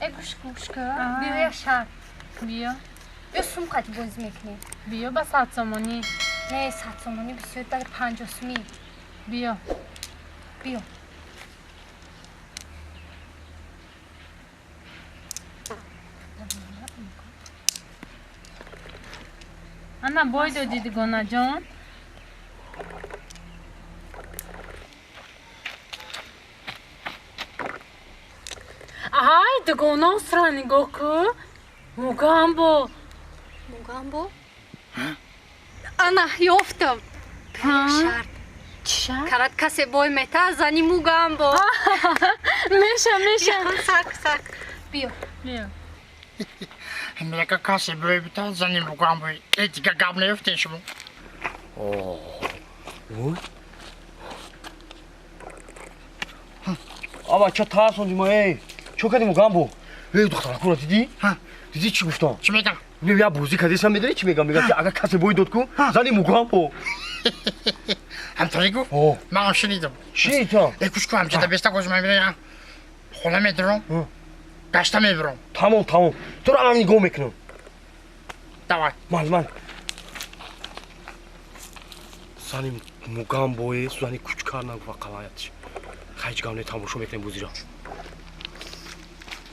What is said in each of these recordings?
گوشکا بیا شرط بیا بیا سومکت باز میکنی بیا با 100 سومانی نه 100 سومانی بسیار در 50 سومی بیا بیا انا بای دادی دیگونه جان ای دیگونه اصرا نگاه که موگامبو انا یافتم شرط کرد کسی بای میته زنی موگامبو میشه سک بیا بیا میگه کسی بای بیتا زنی موگامبو ای دیگه گاب نیفتین شما آبا چه ترسوندی ما چه کردی موگامبو دختر کورا دیدی؟ دیدی چی گفتم؟ چی میگم؟ یا بوزی کردیش هم میدونی چی میگم که اگر کسی بوی داد کن زنی موگامبو همطوری گفت؟ من شنیدم شنیدم ای گوش کن همچه بیسته گوش من میرم خونه میدرم گشته میبرم تمام تو رو هم نگاه میکنم دوای من زنی موگامبوی زنی کوچکار نگو و قلایتش خیلی گونه تماشا میکنیم بوزی را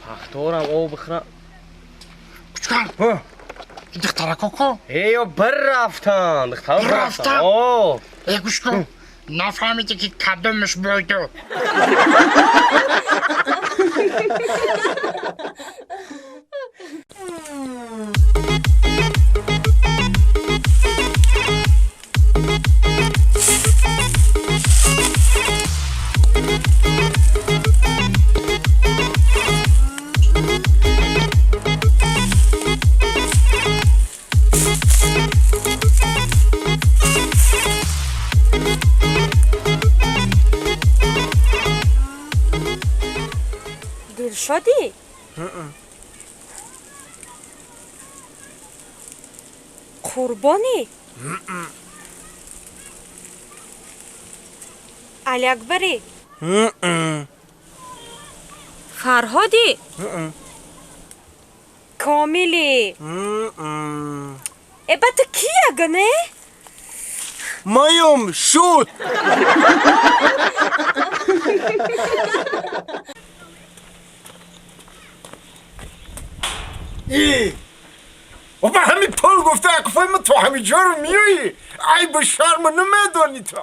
پختارم او بخرم کوچکان این دختره کوکو ایو بر رفتن رفتن؟ ای گوش کن نفهمیدی که کدومش بایدو شدی؟ قربانی؟ علی اکبری؟ فرهادی؟ کاملی؟ تو کی اگنه؟ مایم شد و به همین پل گفته اکفای من تو همین جا رو میایی ای به شرم نمیدانی تو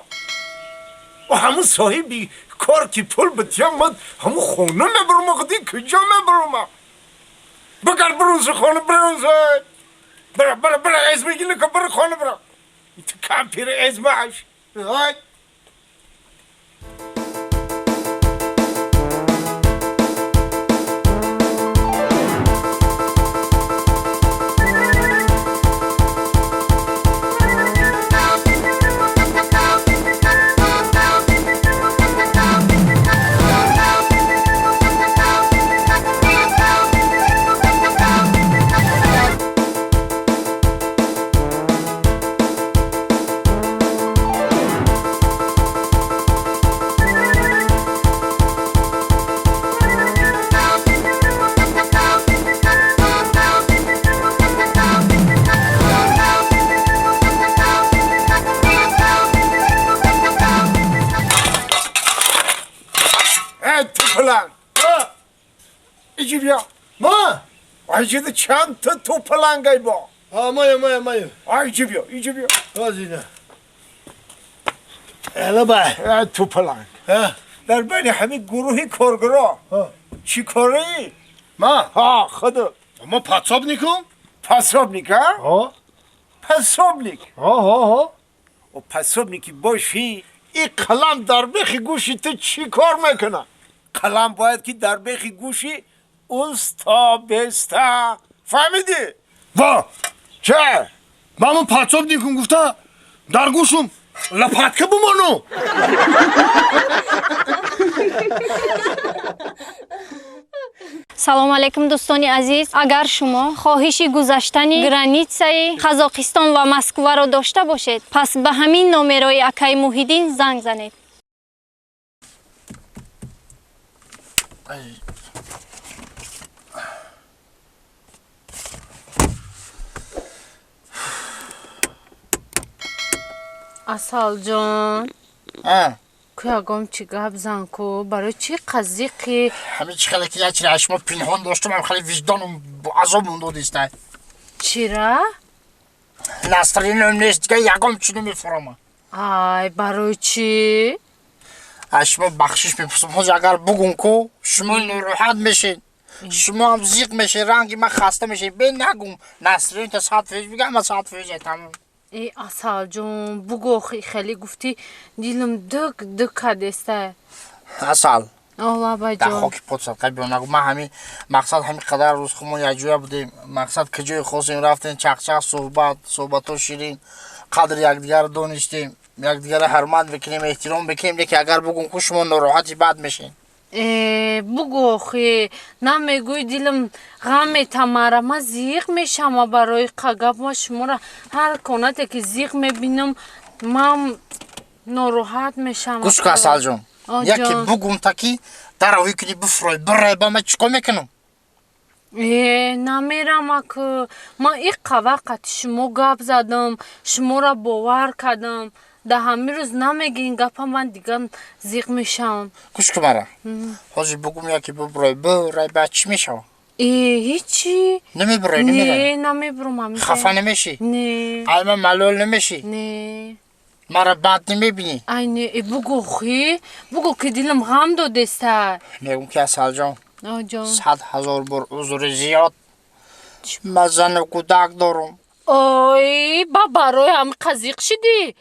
و همون صاحبی کار که پل بتیم من همون خونه میبرم اقدی کجا میبرم بگر برونز خانه برونز برا از بگی نکن برا خانه برا تو کم پیر از معش ایجی بیا ما ایجی ده چند تا تو پلنگای با مایم ایجی بیا رازی نه الا بای تو پلنگ در بین همین گروهی کارگرا چی کاری؟ ما خدا ما پاتساب نیکم پاسابنیک پاسابنیک و پاسابنیکی باشی این قلم در بخی گوشی تو چی کار میکنه؟ قلم باید که در بخی گوشی اوستا بستا فهمیدی؟ چه؟ من پاتساب نیکم گفته در گوشم لپاتکه بمانو салом алейкум дӯстони азиз агар шумо хоҳиши гузаштани границаи қазоқистон ва москваро дошта бошед пас ба ҳамин номерои акаи муҳиддин занг занед асал ҷон куягом чӣ гап зан ку барои чӣ қазиқи همین چی خیلی که یه چیره اشما پینهان داشتم هم خیلی وجدانم عذاب مونده دیسته чира نسترین هم نیست دیگه یکم چی نمیفرامه ай барои чӣ اشما بخشش میپرسم حاج اگر بگون کو شما ناراحت میشین شما هم زیق میشه رنگی من خسته میشه بین نگم نسترین تا ساعت فیش بگم من ساعت فیشه تمام ای асал ҷон буго хеле гуфтӣ дилам дук дук кардеста اصل ола در баҷон خاکی پود صدقه بیان نگو من همین مقصد همین قدر روز خمون یک جویا بودیم مقصد کجای خواستیم رفتیم چخچخ صحبت ها شیرین قدر یکدیگر رو دانشتیم یکدیگر رو حرمت بکنیم احترام بکنیم که اگر بگم که شما ناراحتی بد میشین буго хе намегӯй дилам ғам метамара ман зиқ мешама барои қагап ва шуморо ҳар конате ки зиқ мебинам ман нороҳат мешавам گوش کن اصل جون آه یکی جان. بگم تاکی در روی کنی بفرای برای با من چیکار میکنم намерам аку ман иққа вақт шумо гап задам шуморо бовар кардам да ҳамин рӯз намегин гапа ман дигар зиқ мешавам گوش کن مرا حاجی بگم یکی برای بعد چی میشه ҳичи نمیبرای не نمیره намебурам خفه نمیشی не ای من ملول نمیشی не مرا بد نمیبینی ай не буго хе буго ки дилам ғам додеста میگم که اصل جان ҷон 100,000 بار عذر زیاد من زن و کودک دارم ой ба барои ҳам қазиқ шидӣ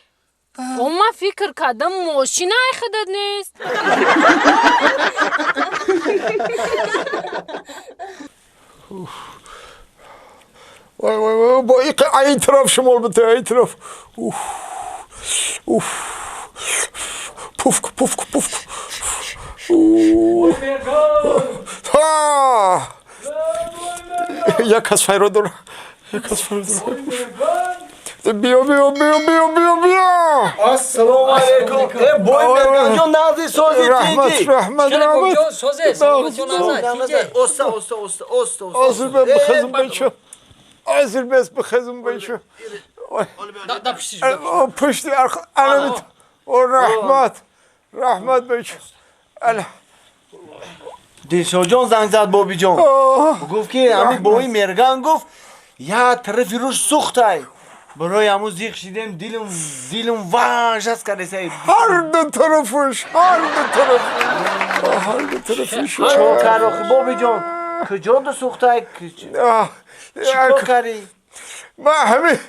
о ман фикр кардам мошинаи худат нест وای وای وای با این طرف شمال بده این طرف اوف اوف پوف پوف پوف ها یک کس فیرو داره یک کس فیرو داره بیا بیا بیا بیا بیا بیا Assalomu alaykum. Boy Merganjon nazi so'zi رحمت tiydi. رحمت رحمت Osta. آزر بخزم بیچو آزر بخزم بیچو پشتی علمت و رحمت بیچو Dilshojon zang zad bobijon. Gufт ki hami boy Mergan gufт ya tarafi rush suxtay. برای همون زیق شیدم دیلم واجست کردسای هر دو طرفش چون کاروخی بابی جان کجا دو سوختای چیکار کردی؟ من همه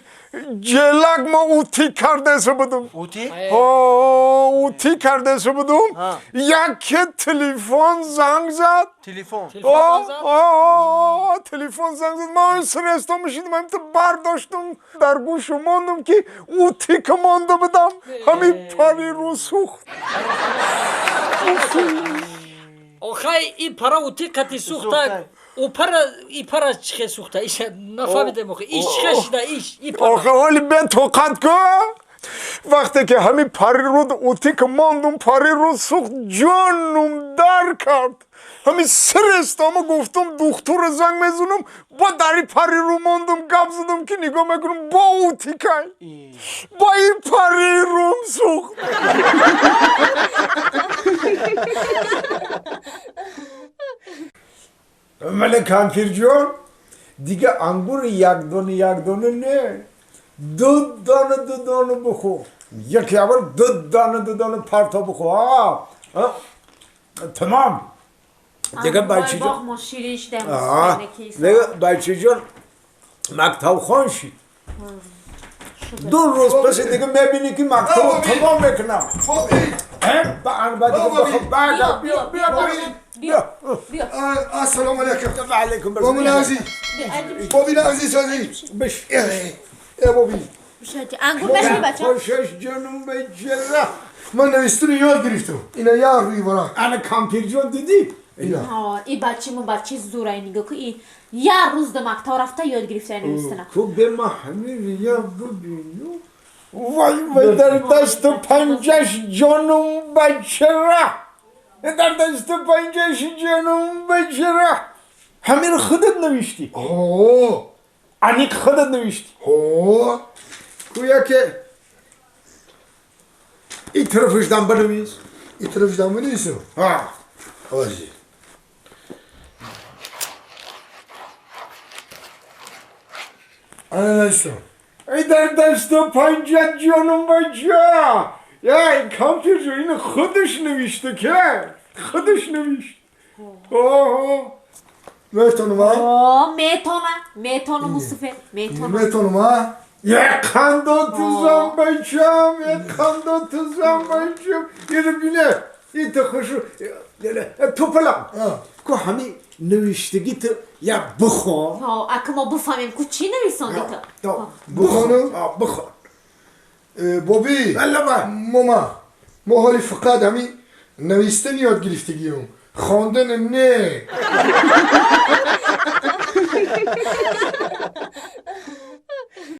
جلک ما اوتی کرده بودم اوتی؟ اوتی کرده بودم یک تلفن زنگ زد تلفن تلفن زنگ زد من سرستا میشیدم همین برداشتم در گوش ماندم که اوتی که مانده بدم همین پری رو سوخت آخه این پرا اوتی کتی سوخته او پرا چخه سوخته ایش نفهمیدم آخه ایش چخه شده این پرا آخه حالی به توقت که وقتی که همین پری رو اوتی که ماندم پری رو سوخت جانم در کرد همین سرستامو گفتم دکتر زنگ میزنم با دری پری رو ماندم گپ زدم که نگاه میکنم با اوتی کن با این پری روم سوخت ملک کامپیر جون دیگه انگور یک دانه نه دو دانه بخور یکی اول دو دانه پرتا بخور تمام دیگه بچه جون دیگه بچه جون مکتب خوان شید 2 روز پس دیگه میبینی که مکتب تمام میکنم بیا السلام علیکم و علیکم بابی عزیز بابی عزیز بش بابی انگور بشنی بچه خوشش جانم به جره من نوشتن یاد گرفتم اینا یار روی برا انا کامپیر جون دیدی این بچه زورای نگاه که این یه روز ده مکتب رفته یاد گرفته نوشتن تو به ما همین ریا ببینو وای در دست پنجش جانم بچه در دست پنجش جانم بچه همین خودت نوشتی انیک خودت نوشتی گویا که این طرفش دم بنویس این طرف دام بنویسم ها آجی انا نوشتم ای در دست پنجت جانم بچه یا این کامپیوتر این خودش نوشته که خودش نوشت میتونم ها آه میتونم مصطفی میتونم ها یک خنده تزم بچم یک خنده تزم بچم یه رو بینه این تو خوشو تو پلم که همین نوشتگی تو یا بخون ها اگه ما بفهمیم که چی نویساندی تو بخونم بخون بابی بله ما حالی فقط همین نویستن یاد گرفتگیم خواندن نه